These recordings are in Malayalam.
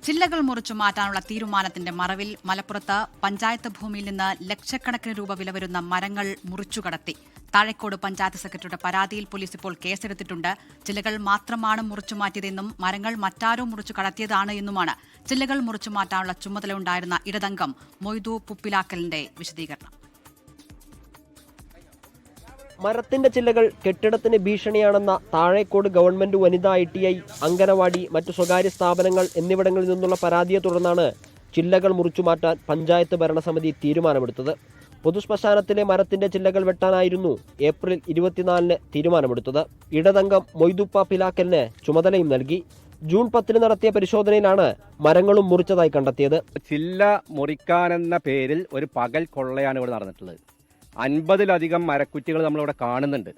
ചില്ലകൾ മുറിച്ചു മാറ്റാനുള്ള തീരുമാനത്തിന്റെ മറവിൽ മലപ്പുറത്ത് പഞ്ചായത്ത് ഭൂമിയിൽ നിന്ന് ലക്ഷക്കണക്കിന് രൂപ വില വരുന്ന മരങ്ങൾ മുറിച്ചുകടത്തി. താഴേക്കോട് പഞ്ചായത്ത് സെക്രട്ടറിയുടെ പരാതിയിൽ പോലീസ് ഇപ്പോൾ കേസെടുത്തിട്ടുണ്ട്. ചില്ലകൾ മാത്രമാണ് മുറിച്ചു മാറ്റിയതെന്നും മരങ്ങൾ മറ്റാരോ മുറിച്ചു കടത്തിയതാണ് എന്നുമാണ് ചില്ലകൾ മുറിച്ചു മാറ്റാനുള്ള ചുമതലയുണ്ടായിരുന്ന ഇടതംഗം മൊയ്തു പുപ്പിലാക്കലിന്റെ വിശദീകരണം. മരത്തിന്റെ ചില്ലകൾ കെട്ടിടത്തിന് ഭീഷണിയാണെന്ന താഴേക്കോട് ഗവൺമെന്റ് വനിതാ ITI, അങ്കനവാടി, മറ്റു സ്വകാര്യ സ്ഥാപനങ്ങൾ എന്നിവിടങ്ങളിൽ നിന്നുള്ള പരാതിയെ തുടർന്നാണ് ചില്ലകൾ മുറിച്ചു മാറ്റാൻ പഞ്ചായത്ത് ഭരണസമിതി തീരുമാനമെടുത്തത്. പൊതുശ്മശാനത്തിലെ മരത്തിന്റെ ചില്ലകൾ വെട്ടാനായിരുന്നു ഏപ്രിൽ 24-ന് തീരുമാനമെടുത്തത്. ഇടതംഗം മൊയ്തുപ്പ പിലാക്കലിന് ചുമതലയും നൽകി. ജൂൺ 10-ന് നടത്തിയ പരിശോധനയിലാണ് മരങ്ങളും മുറിച്ചതായി കണ്ടെത്തിയത്. ചില്ല മുറിക്കാനെന്ന പേരിൽ ഒരു പകൽ കൊള്ളയാണ് ഇവിടെ നടന്നിട്ടുള്ളത്. 50-ലധികം മരക്കുറ്റികൾ നമ്മളിവിടെ കാണുന്നുണ്ട്.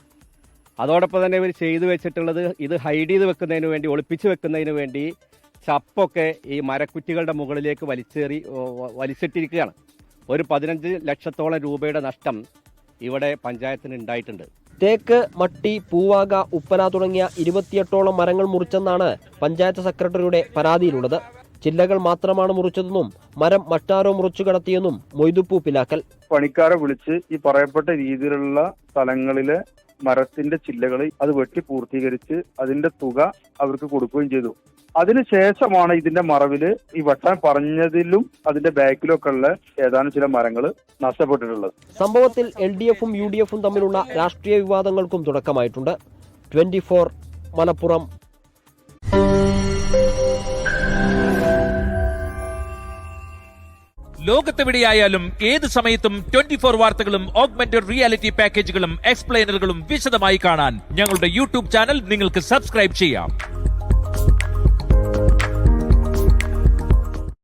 അതോടൊപ്പം തന്നെ ഇവർ ചെയ്തു വെച്ചിട്ടുള്ളത് ഇത് ഹൈഡ് ചെയ്ത് വെക്കുന്നതിന് വേണ്ടി, ഒളിപ്പിച്ച് വെക്കുന്നതിന് വേണ്ടി ചപ്പൊക്കെ ഈ മരക്കുറ്റികളുടെ മുകളിലേക്ക് വലിച്ചിട്ടിരിക്കുകയാണ്. ഒരു 15 ലക്ഷത്തോളം രൂപയുടെ നഷ്ടം ഇവിടെ പഞ്ചായത്തിന് ഉണ്ടായിട്ടുണ്ട്. തേക്ക്, മട്ടി, പൂവാക, ഉപ്പന തുടങ്ങിയ 28ഓളം മരങ്ങൾ മുറിച്ചെന്നാണ് പഞ്ചായത്ത് സെക്രട്ടറിയുടെ പരാതിയിലുള്ളത്. ചില്ലകൾ മാത്രമാണ് മുറിച്ചതെന്നും മരം മറ്റാരോ മുറിച്ചു കടത്തിയെന്നും മൊയ്തുപ്പു പിലാക്കൽ. പണിക്കാരെ വിളിച്ച് ഈ പറയപ്പെട്ട രീതിയിലുള്ള സ്ഥലങ്ങളിലെ മരത്തിന്റെ ചില്ലകൾ അത് വെട്ടി പൂർത്തീകരിച്ച് അതിന്റെ തുക അവർക്ക് കൊടുക്കുകയും ചെയ്തു. അതിനുശേഷമാണ് ഇതിന്റെ മറവില് ഈ വെട്ടാൻ പറഞ്ഞതിലും അതിന്റെ ബാക്കിലൊക്കെ ഉള്ള ഏതാനും ചില മരങ്ങൾ നഷ്ടപ്പെട്ടിട്ടുള്ളത്. സംഭവത്തിൽ LDF-ഉം UDF-ഉം തമ്മിലുള്ള രാഷ്ട്രീയ വിവാദങ്ങൾക്കും തുടക്കമായിട്ടുണ്ട്. 24 മലപ്പുറം. ലോകത്തെവിടെയായാലും ഏത് സമയത്തും 24 വാർത്തകളും ഓഗ്മെന്റഡ് റിയാലിറ്റി പാക്കേജുകളും എക്സ്പ്ലെയിനറുകളും വിശദമായി കാണാൻ ഞങ്ങളുടെ YouTube ചാനൽ നിങ്ങൾക്ക് സബ്സ്ക്രൈബ് ചെയ്യാം.